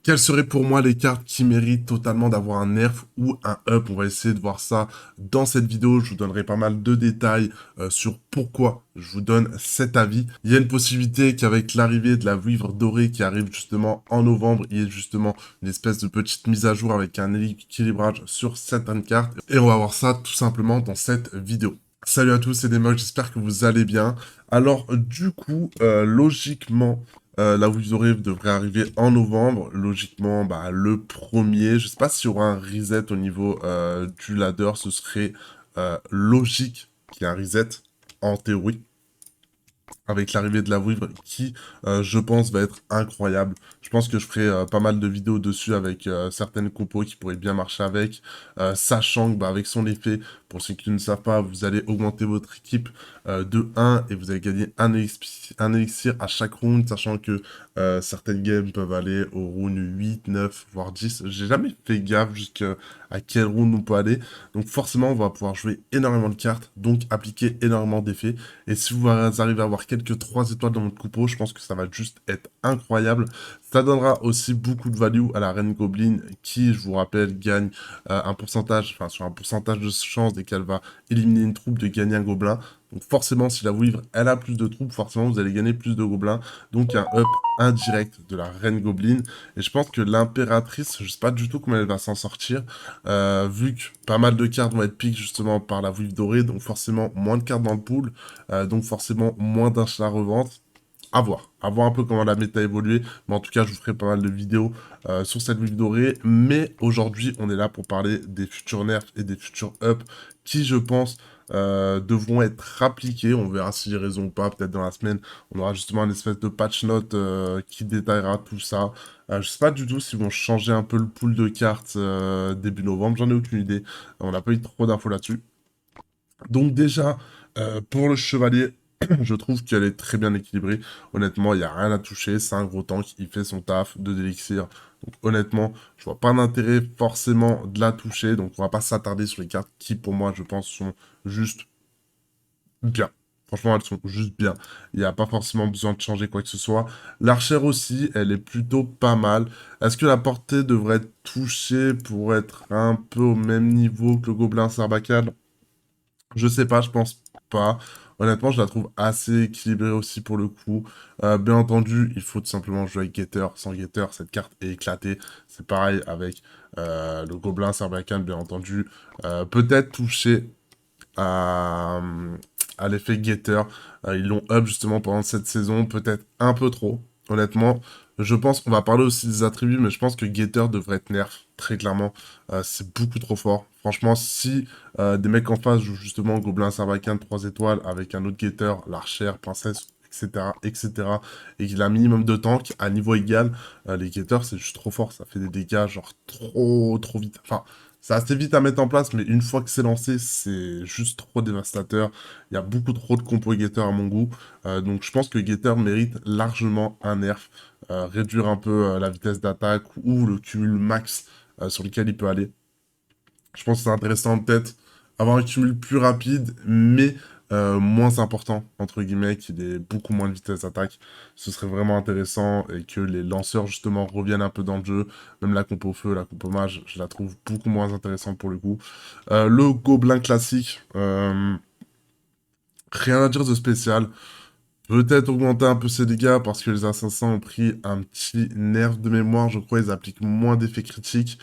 Quelles seraient pour moi les cartes qui méritent totalement d'avoir un nerf ou un up? On va essayer de voir ça dans cette vidéo. Je vous donnerai pas mal de détails sur pourquoi je vous donne cet avis. Il y a une possibilité qu'avec l'arrivée de la vouivre dorée qui arrive justement en novembre, il y ait justement une espèce de petite mise à jour avec un équilibrage sur certaines cartes. Et on va voir ça tout simplement dans cette vidéo. Salut à tous, c'est Demox, j'espère que vous allez bien. Alors du coup, logiquement, là où vous aurez devrait arriver en novembre, logiquement, bah, le premier. Je sais pas s'il y aura un reset au niveau du ladder, ce serait logique qu'il y ait un reset, en théorie avec l'arrivée de la vouivre qui, je pense, va être incroyable. Je pense que je ferai pas mal de vidéos dessus avec certaines compos qui pourraient bien marcher avec, sachant que bah, avec son effet, pour ceux qui ne savent pas, vous allez augmenter votre équipe de 1 et vous allez gagner un élixir à chaque round, sachant que certaines games peuvent aller au round 8, 9, voire 10. J'ai jamais fait gaffe jusqu'à quel round on peut aller. Donc forcément, on va pouvoir jouer énormément de cartes, donc appliquer énormément d'effets. Et si vous arrivez à avoir quelques 3 étoiles dans votre coupeau, je pense que ça va juste être incroyable. Ça donnera aussi beaucoup de value à la Reine Goblin qui, je vous rappelle, gagne un pourcentage, enfin sur un pourcentage de chance dès qu'elle va éliminer une troupe de gagner un gobelin. Donc forcément, si la vouivre, elle a plus de troupes, forcément, vous allez gagner plus de gobelins. Donc un up indirect de la Reine Goblin. Et je pense que l'impératrice, je sais pas du tout comment elle va s'en sortir, vu que pas mal de cartes vont être piques justement par la vouivre dorée, donc forcément moins de cartes dans le pool. Donc forcément moins d'achats revente. À voir un peu comment la méta évolue. Mais en tout cas, je vous ferai pas mal de vidéos sur cette vouivre dorée. Mais aujourd'hui, on est là pour parler des futurs nerfs et des futurs ups qui, je pense, devront être appliqués. On verra s'il y a raison ou pas. Peut-être dans la semaine, on aura justement une espèce de patch note qui détaillera tout ça. Je sais pas du tout s'ils vont changer un peu le pool de cartes début novembre. J'en ai aucune idée. On n'a pas eu trop d'infos là-dessus. Donc déjà, pour le chevalier, je trouve qu'elle est très bien équilibrée. Honnêtement, il n'y a rien à toucher. C'est un gros tank, il fait son taf de d'élixir. Donc honnêtement, je vois pas d'intérêt forcément de la toucher. Donc on va pas s'attarder sur les cartes qui, pour moi, je pense, sont juste bien. Franchement, elles sont juste bien. Il n'y a pas forcément besoin de changer quoi que ce soit. L'archère aussi, elle est plutôt pas mal. Est-ce que la portée devrait être touchée pour être un peu au même niveau que le gobelin sarbacane? Je sais pas, je pense pas. Honnêtement, je la trouve assez équilibrée aussi pour le coup. Bien entendu, il faut tout simplement jouer avec Getter. Sans Getter, cette carte est éclatée. C'est pareil avec le Gobelin Sarbacane, bien entendu. Peut-être touché à, à l'effet Getter. Ils l'ont up justement pendant cette saison, peut-être un peu trop. Honnêtement, je pense qu'on va parler aussi des attributs, mais je pense que Getter devrait être nerf, très clairement. C'est beaucoup trop fort. Franchement, si des mecs en face jouent justement Gobelin Sarbacane 3 étoiles avec un autre Getter, l'archère, princesse, etc., etc., et qu'il a un minimum de tank à niveau égal, les Getters, c'est juste trop fort. Ça fait des dégâts, genre, trop vite. Enfin, c'est assez vite à mettre en place, mais une fois que c'est lancé, c'est juste trop dévastateur. Il y a beaucoup trop de compos Getter à mon goût. Donc je pense que Getter mérite largement un nerf. Réduire un peu la vitesse d'attaque ou le cumul max sur lequel il peut aller. Je pense que c'est intéressant peut-être avoir un cumul plus rapide, mais moins important, entre guillemets, qu'il ait beaucoup moins de vitesse d'attaque. Ce serait vraiment intéressant et que les lanceurs, justement, reviennent un peu dans le jeu. Même la compo feu, la compo mage, je la trouve beaucoup moins intéressante pour le coup. Le gobelin classique, rien à dire de spécial. Peut-être augmenter un peu ses dégâts parce que les assassins ont pris un petit nerf de mémoire. Je crois ils appliquent moins d'effets critiques.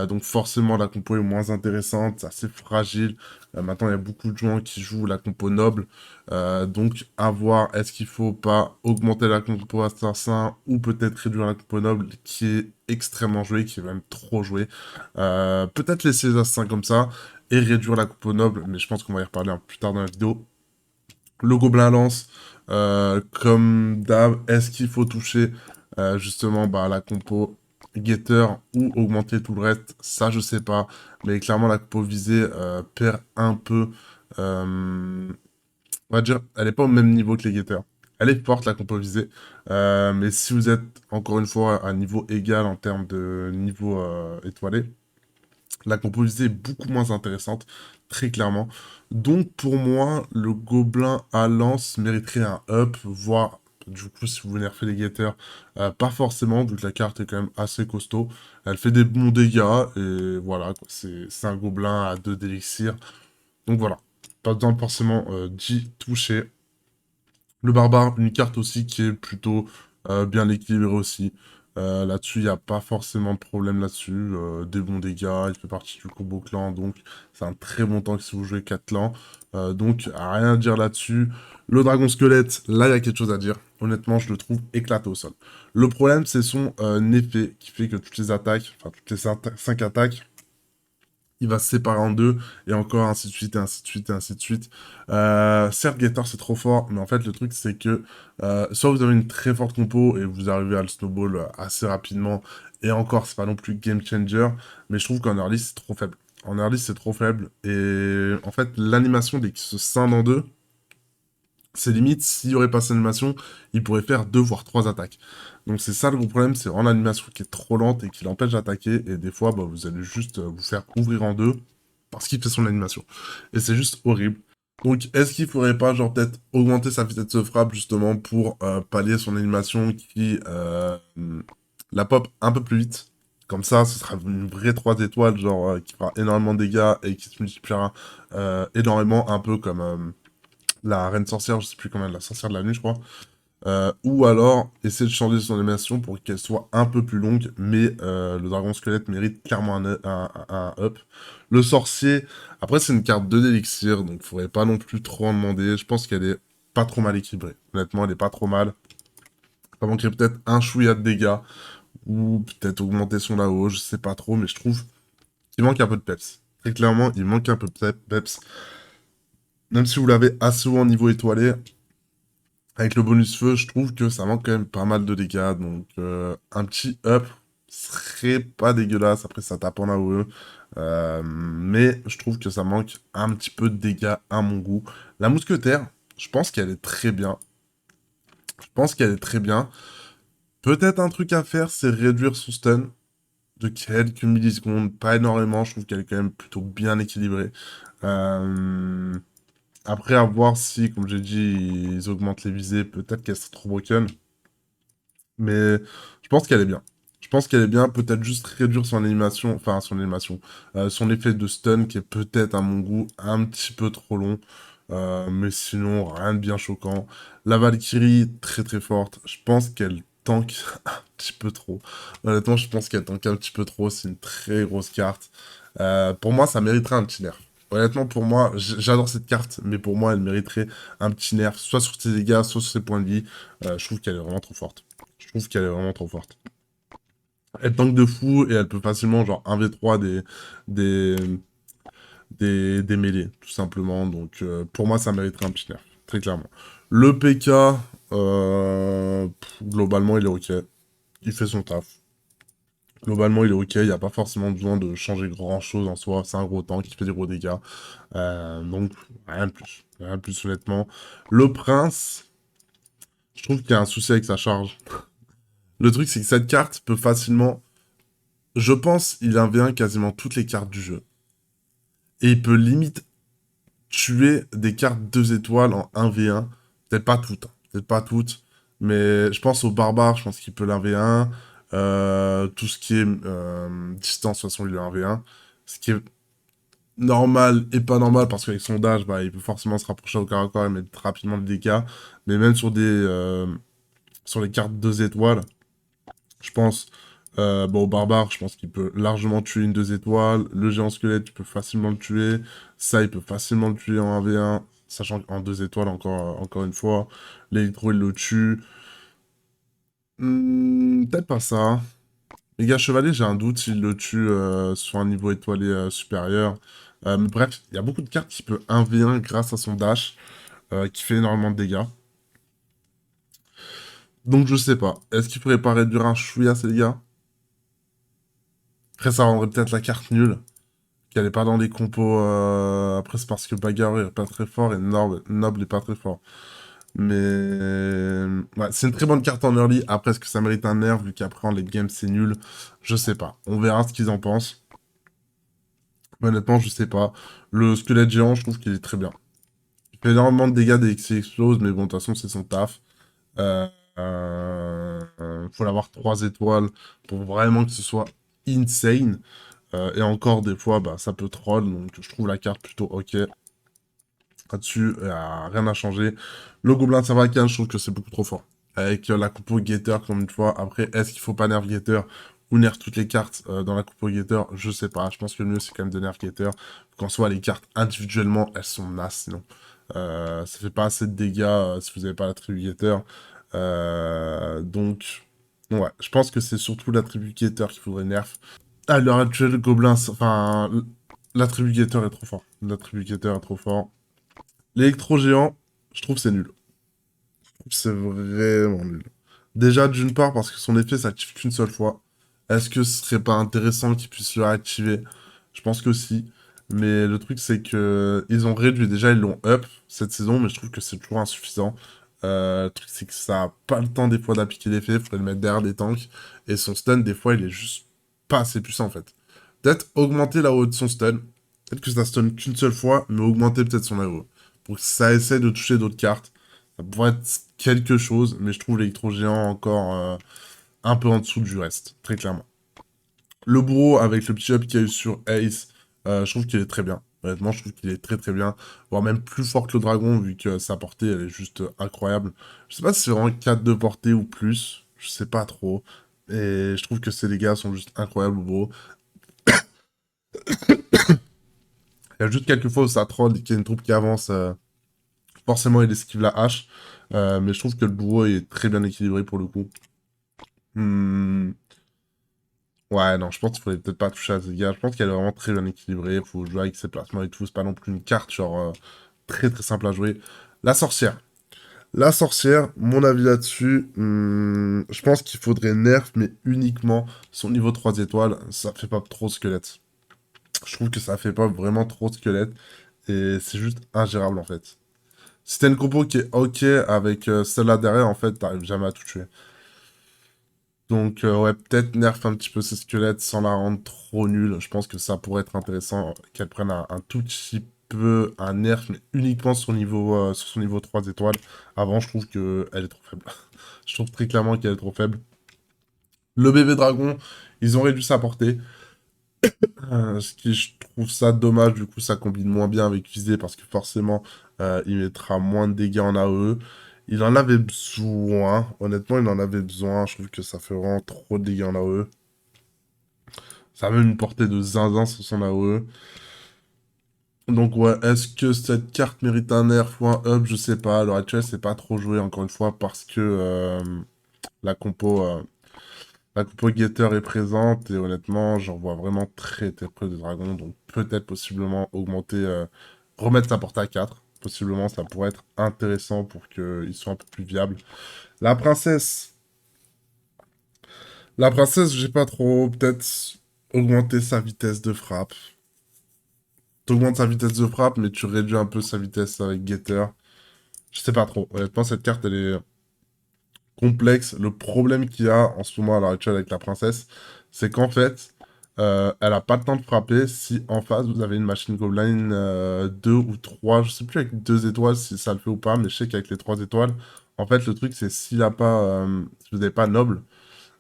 Donc forcément la compo est moins intéressante, c'est assez fragile. Maintenant il y a beaucoup de gens qui jouent la compo noble. Donc à voir, est-ce qu'il faut pas augmenter la compo assassin ou peut-être réduire la compo noble qui est extrêmement jouée, qui est même trop jouée. Peut-être laisser les assassins comme ça et réduire la compo noble, mais je pense qu'on va y reparler un peu plus tard dans la vidéo. Le gobelin lance, comme d'hab, est-ce qu'il faut toucher justement bah, la compo getter ou augmenter tout le reste? Ça, je sais pas. Mais clairement, la compo visée perd un peu. On va dire, elle est pas au même niveau que les getters. Elle est forte, la compo visée. Mais si vous êtes, encore une fois, à un niveau égal en termes de niveau étoilé, la composition est beaucoup moins intéressante, très clairement. Donc pour moi, le gobelin à lance mériterait un up, voire Du coup, si vous nerfez les guetteurs, pas forcément, vu que la carte est quand même assez costaud. Elle fait des bons dégâts, et voilà, quoi. C'est un gobelin à 2 d'élixir. Donc voilà, pas besoin forcément d'y toucher. Le barbare, une carte aussi qui est plutôt bien équilibrée aussi. Là-dessus, il n'y a pas forcément de problème là-dessus. Des bons dégâts, il fait partie du combo clan, donc c'est un très bon tank si vous jouez 4 clans. Donc, rien à dire là-dessus. Le dragon squelette, là, il y a quelque chose à dire. Honnêtement, je le trouve éclaté au sol. Le problème, c'est son effet, qui fait que toutes les attaques, enfin toutes les 5 attaques, il va se séparer en deux, et encore ainsi de suite, et ainsi de suite, et ainsi de suite. Certes, Gator c'est trop fort, mais en fait le truc c'est que soit vous avez une très forte compo et vous arrivez à le snowball assez rapidement, et encore c'est pas non plus game changer, mais je trouve qu'en early c'est trop faible. En early c'est trop faible, et en fait l'animation dès qu'il se scinde en deux, c'est limite, s'il n'y aurait pas cette animation, il pourrait faire 2 voire 3 attaques. Donc c'est ça le gros problème, c'est vraiment l'animation qui est trop lente et qui l'empêche d'attaquer, et des fois, bah, vous allez juste vous faire ouvrir en deux parce qu'il fait son animation. Et c'est juste horrible. Donc est-ce qu'il faudrait pas, genre, peut-être augmenter sa vitesse de frappe, justement, pour pallier son animation qui la pop un peu plus vite. Comme ça, ce sera une vraie 3 étoiles, genre, qui fera énormément de dégâts et qui se multipliera énormément, un peu comme la reine sorcière, je sais plus comment, la sorcière de la nuit, je crois. Ou alors, essayer de changer son animation pour qu'elle soit un peu plus longue, mais le dragon squelette mérite clairement un up. Le sorcier, après c'est une carte 2 d'élixir, donc faudrait pas non plus trop en demander. Je pense qu'elle est pas trop mal équilibrée. Honnêtement, elle est pas trop mal. Ça manquerait peut-être un chouïa de dégâts, ou peut-être augmenter son là-haut, je sais pas trop, mais je trouve qu'il manque un peu de peps. Très clairement, il manque un peu de peps. Même si vous l'avez assez haut en niveau étoilé, avec le bonus feu, je trouve que ça manque quand même pas mal de dégâts. Donc, un petit up serait pas dégueulasse. Après, ça tape en AOE. Mais je trouve que ça manque un petit peu de dégâts à mon goût. La mousquetaire, je pense qu'elle est très bien. Je pense qu'elle est très bien. Peut-être un truc à faire, c'est réduire son stun de quelques millisecondes. Pas énormément. Je trouve qu'elle est quand même plutôt bien équilibrée. Euh, Après, à voir si, comme j'ai dit, ils augmentent les visées. Peut-être qu'elle serait trop broken. Mais je pense qu'elle est bien. Je pense qu'elle est bien, peut-être juste réduire son animation, enfin son animation, son effet de stun qui est peut-être à mon goût un petit peu trop long. Mais sinon, rien de bien choquant. La Valkyrie, très très forte. Je pense qu'elle tank un petit peu trop. Honnêtement, je pense qu'elle tank un petit peu trop. C'est une très grosse carte. Pour moi, ça mériterait un petit nerf. Honnêtement, pour moi, j'adore cette carte, mais pour moi, elle mériterait un petit nerf, soit sur ses dégâts, soit sur ses points de vie. Je trouve qu'elle est vraiment trop forte. Je trouve qu'elle est vraiment trop forte. Elle tank de fou et elle peut facilement genre 1v3 des, des mêlées, tout simplement. Donc pour moi, ça mériterait un petit nerf, très clairement. Le PK, globalement, il est ok. Il fait son taf. Globalement, il est ok. Il n'y a pas forcément besoin de changer grand-chose en soi. C'est un gros tank qui fait des gros dégâts. Donc, rien de plus. Rien de plus, honnêtement. Le prince, je trouve qu'il y a un souci avec sa charge. Le truc, c'est que cette carte peut facilement. Je pense il 1v1 quasiment toutes les cartes du jeu. Et il peut limite tuer des cartes 2 étoiles en 1v1. Peut-être pas toutes, hein. Peut-être pas toutes. Mais je pense au barbare, je pense qu'il peut l'1v1. Tout ce qui est distance, de toute façon, il est 1v1. Ce qui est normal et pas normal, parce qu'avec son dash, bah, il peut forcément se rapprocher au corps à corps et mettre rapidement le dégâts. Mais même sur les cartes 2 étoiles, je pense, bon, au barbare, je pense qu'il peut largement tuer une 2 étoiles. Le géant squelette, tu peux facilement le tuer. Ça, il peut facilement le tuer en 1v1. Sachant qu'en 2 étoiles, encore une fois. L'électro, il le tue. Peut-être pas ça. Les gars, chevalier, j'ai un doute s'il le tue sur un niveau étoilé supérieur. Mais bref, il y a beaucoup de cartes qui peut 1v1 grâce à son dash, qui fait énormément de dégâts. Donc je sais pas. Est-ce qu'il pourrait pas réduire un chouïa ces dégâts? Après, ça rendrait peut-être la carte nulle. Qu'elle est pas dans les compos. Après, c'est parce que Bagarre est pas très fort et Noble est pas très fort. Mais ouais, c'est une très bonne carte en early. Après, est-ce que ça mérite un nerf vu qu'après en late game c'est nul? Je sais pas. On verra ce qu'ils en pensent. Mais honnêtement, je sais pas. Le squelette géant, je trouve qu'il est très bien. Il fait énormément de dégâts dès qu'il explose, mais bon, de toute façon, c'est son taf. Faut l'avoir 3 étoiles pour vraiment que ce soit insane. Et encore, des fois, bah, ça peut troll, donc je trouve la carte plutôt ok. Là-dessus, rien à changer. Le Gobelin de Savacan, je trouve que c'est beaucoup trop fort. Avec la compo Gator, comme une fois. Après, est-ce qu'il faut pas nerf Gator ou nerf toutes les cartes dans la compo Gator? Je sais pas. Je pense que le mieux, c'est quand même de nerf Gator. Qu'en soit, les cartes individuellement, elles sont nasses, sinon. Ça fait pas assez de dégâts si vous n'avez pas l'attribut Gator. Donc, ouais, je pense que c'est surtout l'attribut Gator qu'il faudrait nerf. À l'heure actuelle, Gobelin, enfin, l'attribut Gator est trop fort. L'attribut Gator est trop fort. L'électro-géant, je trouve c'est nul. Je trouve c'est vraiment nul. Déjà, d'une part, parce que son effet s'active qu'une seule fois. Est-ce que ce serait pas intéressant qu'ils puissent le réactiver? Je pense que si. Mais le truc, c'est que ils ont réduit. Déjà, ils l'ont up cette saison, mais je trouve que c'est toujours insuffisant. Le truc, c'est que ça a pas le temps des fois d'appliquer l'effet. Il faudrait le mettre derrière des tanks. Et son stun, des fois, il est juste pas assez puissant en fait. Peut-être augmenter la haut de son stun. Peut-être que ça stun qu'une seule fois, mais augmenter peut-être son AOE. Pour que ça essaie de toucher d'autres cartes. Ça pourrait être quelque chose, mais je trouve l'électro-géant encore un peu en dessous du reste, très clairement. Le bourreau, avec le petit up qu'il y a eu sur Ace, je trouve qu'il est très bien. Honnêtement, je trouve qu'il est très très bien. Voire même plus fort que le dragon, vu que sa portée, elle est juste incroyable. Je sais pas si c'est vraiment 4 de portée ou plus. Je sais pas trop. Et je trouve que ces dégâts sont juste incroyables, bro. Il y a juste quelques fois où ça troll et qu'il y a une troupe qui avance. Forcément, il esquive la hache. Mais je trouve que le bourreau est très bien équilibré pour le coup. Hmm. Ouais, non, je pense qu'il faudrait peut-être pas toucher à ce gars. Je pense qu'elle est vraiment très bien équilibrée. Il faut jouer avec ses placements et tout. C'est pas non plus une carte genre très très simple à jouer. La sorcière. La sorcière, mon avis là-dessus, je pense qu'il faudrait nerf, mais uniquement son niveau 3 étoiles. Ça fait pas trop squelette. Je trouve que ça fait pas vraiment trop squelette. Et c'est juste ingérable en fait. Si t'as une compo qui est ok avec celle-là derrière, en fait, t'arrives jamais à tout tuer. Donc, ouais, peut-être nerf un petit peu ses squelettes sans la rendre trop nulle. Je pense que ça pourrait être intéressant qu'elle prenne un tout petit peu un nerf, mais uniquement sur son niveau 3 étoiles. Avant, je trouve qu'elle est trop faible. Je trouve très clairement qu'elle est trop faible. Le bébé dragon, ils ont réduit sa portée. Ce qui, je trouve ça dommage, du coup, ça combine moins bien avec visée parce que forcément, il mettra moins de dégâts en AOE. Il en avait besoin, honnêtement, il en avait besoin. Je trouve que ça fait vraiment trop de dégâts en AOE. Ça a même une portée de zinzin sur son AOE. Donc, ouais, est-ce que cette carte mérite un nerf ou un up? Je sais pas. À l'heure actuelle, c'est pas trop joué, encore une fois, parce que la compo. La compo Getter est présente et honnêtement, j'en vois vraiment très très peu de dragons, donc peut-être possiblement augmenter, remettre sa portée à 4. Possiblement, ça pourrait être intéressant pour qu'il soit un peu plus viable. La princesse. La princesse, j'ai pas trop. Peut-être augmenter sa vitesse de frappe. T'augmentes sa vitesse de frappe, mais tu réduis un peu sa vitesse avec Getter. Je sais pas trop. Honnêtement, cette carte, elle est complexe. Le problème qu'il y a en ce moment à l'heure actuelle avec la princesse, c'est qu'en fait, elle a pas le temps de frapper si en face vous avez une machine Goblin 2 ou 3, je sais plus avec 2 étoiles si ça le fait ou pas, mais je sais qu'avec les 3 étoiles, en fait le truc c'est s'il a pas, si vous n'avez pas noble,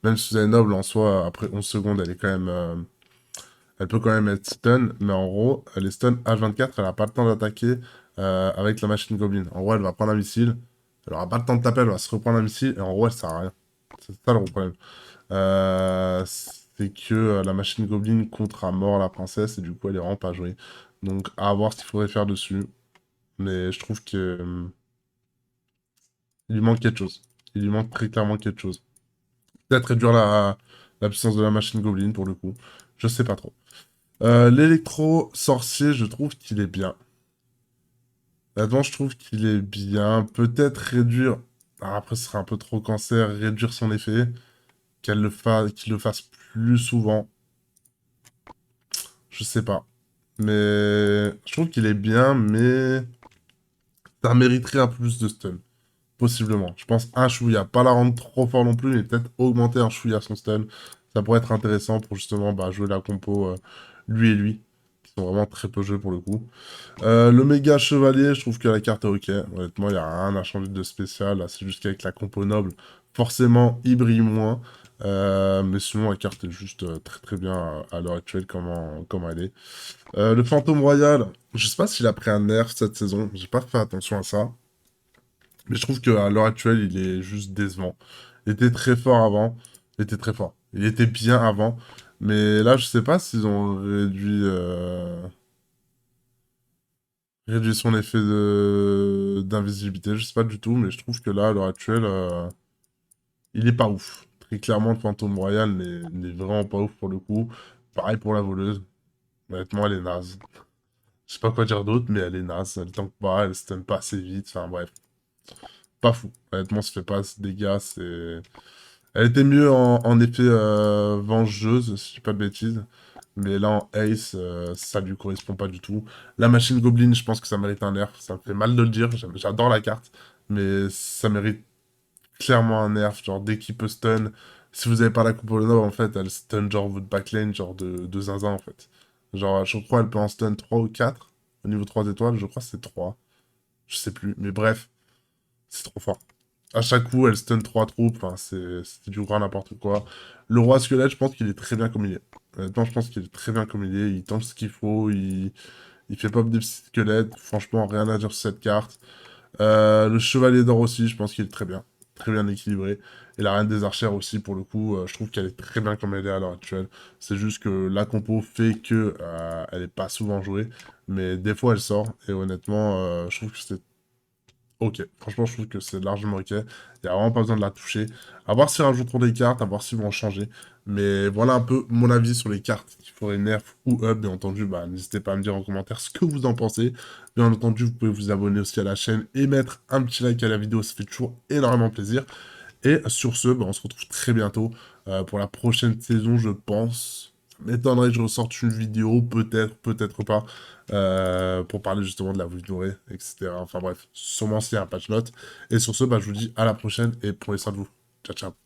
même si vous avez noble en soi, après 11 secondes elle est quand même, elle peut quand même être stun, mais en gros, elle est stun H24, elle a pas le temps d'attaquer avec la machine Goblin. En gros elle va prendre un missile, elle aura pas le temps de taper, elle va se reprendre un missile, et en gros elle sert à rien. C'est ça le gros problème. C'est que la machine Goblin contre à mort la princesse et du coup elle est vraiment pas jouée. Donc à voir ce qu'il faudrait faire dessus. Mais je trouve que il lui manque quelque chose. Il lui manque très clairement quelque chose. Peut-être réduire la puissance de la machine Goblin pour le coup. Je sais pas trop. L'électro sorcier, je trouve qu'il est bien. Là-dedans, je trouve qu'il est bien. Peut-être réduire. Ah, après, ce serait un peu trop cancer. Réduire son effet. Qu'il le fasse plus souvent. Je sais pas. Mais je trouve qu'il est bien, mais ça mériterait un peu plus de stun. Possiblement. Je pense un chouïa. Pas la rendre trop fort non plus, mais peut-être augmenter un chouïa son stun. Ça pourrait être intéressant pour justement bah, jouer la compo lui et lui. Qui sont vraiment très peu joués pour le coup. Le méga chevalier, je trouve que la carte est ok. Honnêtement, il n'y a rien à changer de spécial. Là, c'est juste qu'avec la compo noble, forcément, il brille moins. Mais sinon, la carte est juste très très bien à l'heure actuelle, comment elle est. Le Fantôme Royal, je sais pas s'il a pris un nerf cette saison, j'ai pas fait attention à ça. Mais je trouve qu'à l'heure actuelle, il est juste décevant. Il était très fort avant, il était très fort. Il était bien avant, mais là, je sais pas s'ils ont réduit son effet d'invisibilité, je sais pas du tout, mais je trouve que là, à l'heure actuelle, il est pas ouf. Très clairement, le Fantôme Royal n'est vraiment pas ouf pour le coup. Pareil pour la voleuse. Honnêtement, elle est naze. Je sais pas quoi dire d'autre, mais elle est naze. Elle tank pas, elle stun pas assez vite. Enfin bref, pas fou. Honnêtement, ça fait pas assez de dégâts. Elle était mieux en effet vengeuse, si je dis pas de bêtises. Mais là, en Ace, ça lui correspond pas du tout. La machine Goblin, je pense que ça mérite un nerf. Ça me fait mal de le dire. J'adore la carte. Mais ça mérite clairement un nerf. Genre, dès qu'il peut stun, si vous avez pas la coupe au nob, en fait, elle stun genre votre backlane, genre de zinzin, en fait. Genre, je crois elle peut en stun 3 ou 4 au niveau 3 étoiles. Je crois que c'est 3. Je sais plus. Mais bref, c'est trop fort. À chaque coup, elle stun 3 troupes. Enfin, c'est du grand n'importe quoi. Le roi squelette, je pense qu'il est très bien comme il est. Honnêtement, je pense qu'il est très bien comme il est. Il tente ce qu'il faut. Il fait pop des petits squelettes. Franchement, rien à dire sur cette carte. Le chevalier d'or aussi, je pense qu'il est très bien. Très bien équilibré. Et la reine des archères aussi, pour le coup, je trouve qu'elle est très bien comme elle est à l'heure actuelle. C'est juste que la compo fait que elle est pas souvent jouée. Mais des fois, elle sort. Et honnêtement, je trouve que c'est ok. Franchement, je trouve que c'est largement ok. Il n'y a vraiment pas besoin de la toucher. À voir s'ils rajouteront des cartes, à voir s'ils vont en changer. Mais voilà un peu mon avis sur les cartes qu'il faudrait nerf ou up. Bien entendu, bah, n'hésitez pas à me dire en commentaire ce que vous en pensez. Bien entendu, vous pouvez vous abonner aussi à la chaîne et mettre un petit like à la vidéo. Ça fait toujours énormément plaisir. Et sur ce, bah, on se retrouve très bientôt pour la prochaine saison, je pense. Ça m'étonnerait que je ressorte une vidéo, peut-être, peut-être pas, pour parler justement de la Vouivre dorée, etc. Enfin bref, sûrement s'il y a un patch note. Et sur ce, bah, je vous dis à la prochaine et prenez soin de vous. Ciao, ciao.